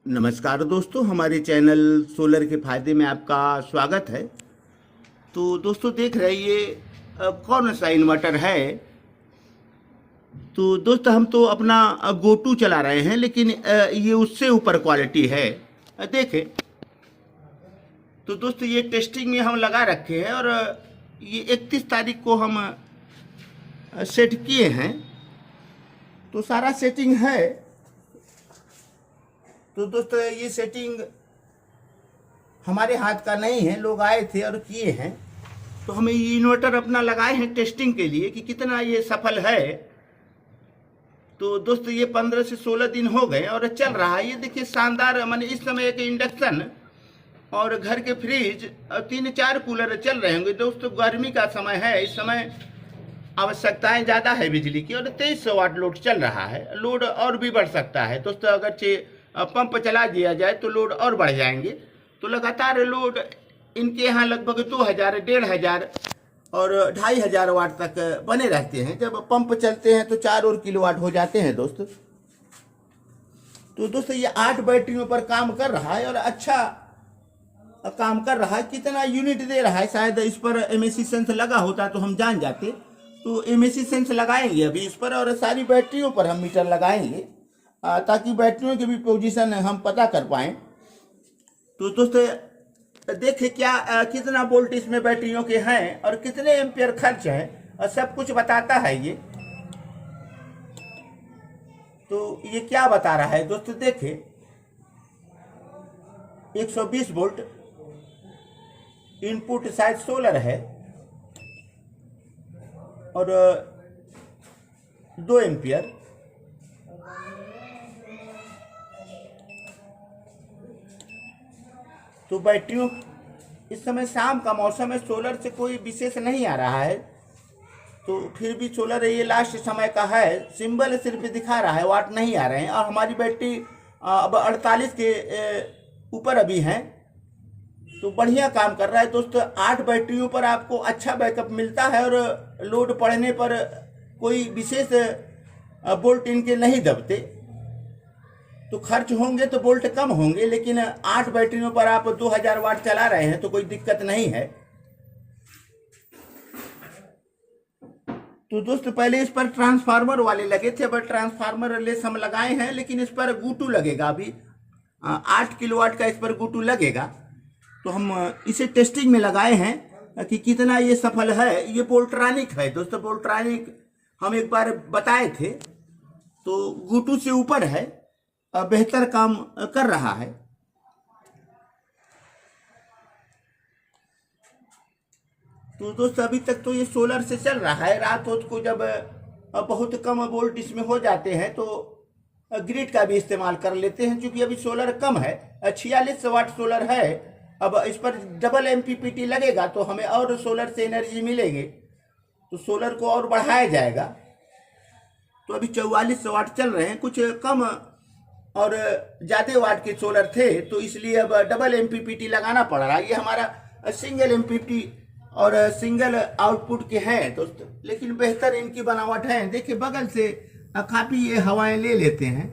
नमस्कार दोस्तों, हमारे चैनल सोलर के फायदे में आपका स्वागत है। तो दोस्तों देख रहे हैं ये कौन सा इन्वर्टर है। तो दोस्तों हम तो अपना गोटू चला रहे हैं, लेकिन ये उससे ऊपर क्वालिटी है। देखें तो दोस्तों ये टेस्टिंग में हम लगा रखे हैं और ये 31 तारीख को हम सेट किए हैं। तो सारा सेटिंग है। तो दोस्तों ये सेटिंग हमारे हाथ का नहीं है, लोग आए थे और किए हैं। तो हमें ये इन्वर्टर अपना लगाए हैं टेस्टिंग के लिए कि कितना ये सफल है। तो दोस्तों ये 15 से 16 दिन हो गए और चल रहा है। ये देखिए शानदार, माने इस समय एक इंडक्शन और घर के फ्रिज और 3-4 कूलर चल रहे होंगे। दोस्तों गर्मी का समय है, इस समय आवश्यकताएं ज़्यादा है बिजली की और 2300 वाट लोड चल रहा है। लोड और भी बढ़ सकता है दोस्तों, अगर पंप चला दिया जाए तो लोड और बढ़ जाएंगे। तो लगातार लोड इनके यहाँ लगभग 2000, 1500 और 2500 वाट तक बने रहते हैं। जब पंप चलते हैं तो 4 और किलोवाट हो जाते हैं दोस्तों। तो दोस्तों ये 8 बैटरियों पर काम कर रहा है और अच्छा काम कर रहा है। कितना यूनिट दे रहा है, शायद इस पर एमएसी सेंस लगा होता तो हम जान जाते। तो एमएसी सेंस लगाएंगे अभी इस पर और सारी बैटरियों पर हम मीटर लगाएंगे ताकि बैटरियों की भी पोजीशन हम पता कर पाएं। तो दोस्तों देखें क्या कितना वोल्ट इसमें बैटरियों के हैं और कितने एम्पियर खर्च हैं और सब कुछ बताता है ये। तो ये क्या बता रहा है दोस्तों, देखें 120 वोल्ट इनपुट शायद सोलर है और 2 एम्पियर। तो बैटरियों इस समय शाम का मौसम है, सोलर से कोई विशेष नहीं आ रहा है। तो फिर भी सोलर ये लास्ट समय का है, सिंबल सिर्फ दिखा रहा है, वाट नहीं आ रहे हैं। और हमारी बैटरी अब 48 के ऊपर अभी हैं। तो बढ़िया काम कर रहा है दोस्तों। 8 बैटरियों पर आपको अच्छा बैकअप मिलता है और लोड पड़ने पर कोई विशेष वोल्ट इनके नहीं दबते। तो खर्च होंगे तो वोल्ट कम होंगे, लेकिन 8 बैटरियों पर आप 2000 वाट चला रहे हैं तो कोई दिक्कत नहीं है। तो दोस्तों पहले इस पर ट्रांसफार्मर वाले लगे थे, अब ट्रांसफार्मर लेस हम लगाए हैं, लेकिन इस पर गुटू लगेगा। अभी 8 किलोवाट का इस पर गुटू लगेगा। तो हम इसे टेस्टिंग में लगाए हैं कि कितना ये सफल है। ये वोल्ट्रानिक है दोस्तों, वोल्ट्रानिक हम एक बार बताए थे। तो गुटू से ऊपर है, बेहतर काम कर रहा है। तो दोस्तों अभी तक तो ये सोलर से चल रहा है। रात को जब बहुत कम वोल्ट इसमें हो जाते हैं तो ग्रिड का भी इस्तेमाल कर लेते हैं, क्योंकि अभी सोलर कम है। 46 वाट सोलर है। अब इस पर डबल एमपीपीटी लगेगा तो हमें और सोलर से एनर्जी मिलेगी, तो सोलर को और बढ़ाया जाएगा। तो अभी 44 वाट चल रहे हैं, कुछ कम और ज़्यादा वाट के सोलर थे, तो इसलिए अब डबल एमपीपीटी लगाना पड़ रहा है। ये हमारा सिंगल एमपीपी और सिंगल आउटपुट के हैं दोस्तों, लेकिन बेहतर इनकी बनावट है। देखिए बगल से काफ़ी ये हवाएं ले लेते हैं,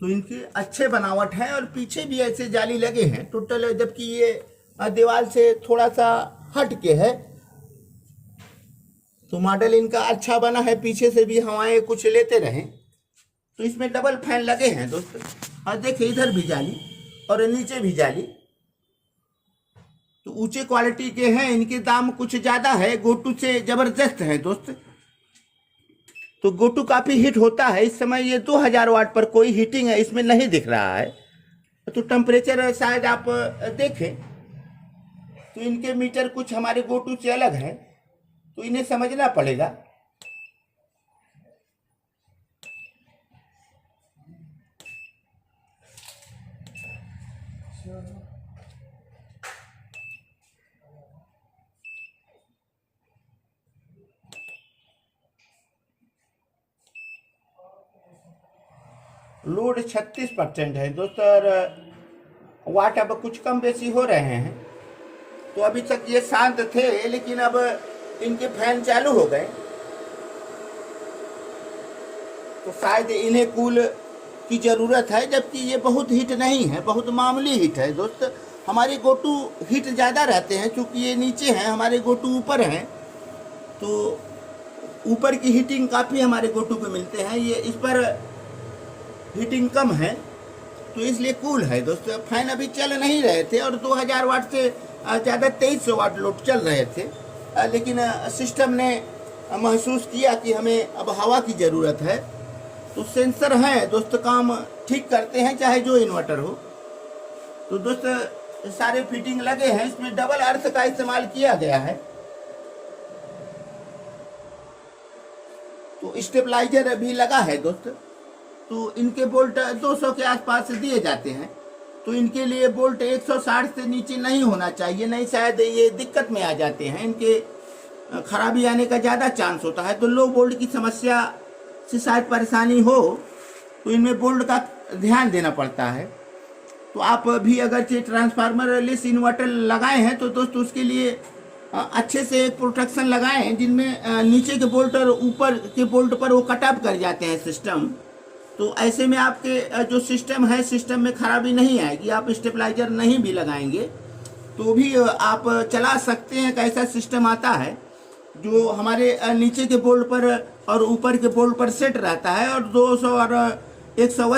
तो इनकी अच्छे बनावट है। और पीछे भी ऐसे जाली लगे हैं टोटल, जबकि ये दीवार से थोड़ा सा हट के है। तो मॉडल इनका अच्छा बना है, पीछे से भी हवाएं कुछ लेते रहें। तो इसमें डबल फैन लगे हैं दोस्तों। और देखिए इधर भी जाली और नीचे भी जाली। तो ऊंचे क्वालिटी के हैं, इनके दाम कुछ ज़्यादा है, गोटू से ज़बरदस्त है दोस्त। तो गोटू काफ़ी हिट होता है। इस समय ये 2000 वाट पर कोई हीटिंग है इसमें नहीं दिख रहा है। तो टेम्परेचर शायद आप देखें तो इनके मीटर कुछ हमारे गोटू से अलग हैं, तो इन्हें समझना पड़ेगा। लोड 36% है दोस्तों और वाट अब कुछ कम बेसी हो रहे हैं। तो अभी तक ये शांत थे, लेकिन अब इनके फैन चालू हो गए तो शायद इन्हें कूल की ज़रूरत है, जबकि ये बहुत हीट नहीं है, बहुत मामूली हीट है दोस्त। हमारे गोटू हीट ज़्यादा रहते हैं, क्योंकि ये नीचे हैं, हमारे गोटू ऊपर हैं, तो ऊपर की हीटिंग काफ़ी हमारे गोटू को मिलते हैं। ये इस पर हीटिंग कम है, तो इसलिए कूल है दोस्त। फैन अभी चल नहीं रहे थे और 2000 वाट से ज़्यादा 2300 वाट लोड चल रहे थे, लेकिन सिस्टम ने महसूस किया कि हमें अब हवा की ज़रूरत है, तो सेंसर हैं दोस्त, काम ठीक करते हैं चाहे जो इन्वर्टर हो। तो दोस्त सारे फिटिंग लगे हैं, इसमें डबल अर्थ का इस्तेमाल किया गया है। तो स्टेबलाइजर भी लगा है दोस्त। तो इनके बोल्ट 200 के आसपास दिए जाते हैं, तो इनके लिए बोल्ट 160 से नीचे नहीं होना चाहिए, नहीं शायद ये दिक्कत में आ जाते हैं, इनके खराबी आने का ज़्यादा चांस होता है। तो लो बोल्ट की समस्या से शायद परेशानी हो, तो इनमें बोल्ट का ध्यान देना पड़ता है। तो आप भी अगर ट्रांसफार्मर लेस इन्वर्टर लगाए हैं तो दोस्त उसके लिए अच्छे से एक प्रोटेक्शन लगाएं, जिनमें नीचे के बोल्ट और ऊपर के बोल्ट पर वो कट ऑफ कर जाते हैं सिस्टम। तो ऐसे में आपके जो सिस्टम है, सिस्टम में खराबी नहीं आएगी। आप स्टेबलाइजर नहीं भी लगाएंगे तो भी आप चला सकते हैं। एक ऐसा सिस्टम आता है जो हमारे नीचे के बोल्ट पर और ऊपर के बोल्ट पर सेट रहता है, और 200 और 100